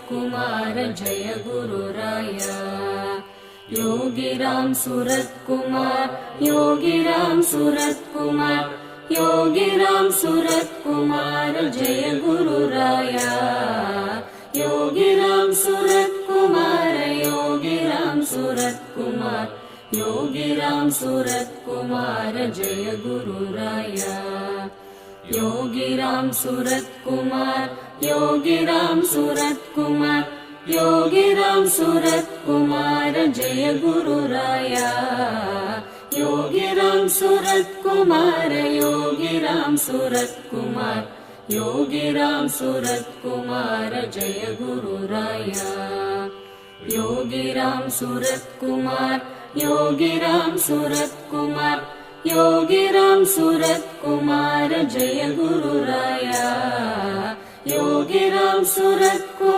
Kumar Jai गुरुराया। Yogiram Surat Kumar, Yogiram Surat Kumar, Yogiram Surat Kumar Jai गुरुराया। Yogiram Surat Kumar, Yogiram Surat Kumar, Yogiram Surat Kumar Jai गुरुराया। Yogiram Surat Kumar, Yogiram Surat Kumar, Yogiram Surat Kumar Jai गुरुराया। Yogiram Surat Kumar, Yogiram Surat Kumar, Yogiram Surat Kumar Jai गुरुराया। Yogiram Surat Kumar, Yogiram Surat Kumar, Yogiram Surat Kumar Jai गुरुराया। Yogiram Surat Kumar.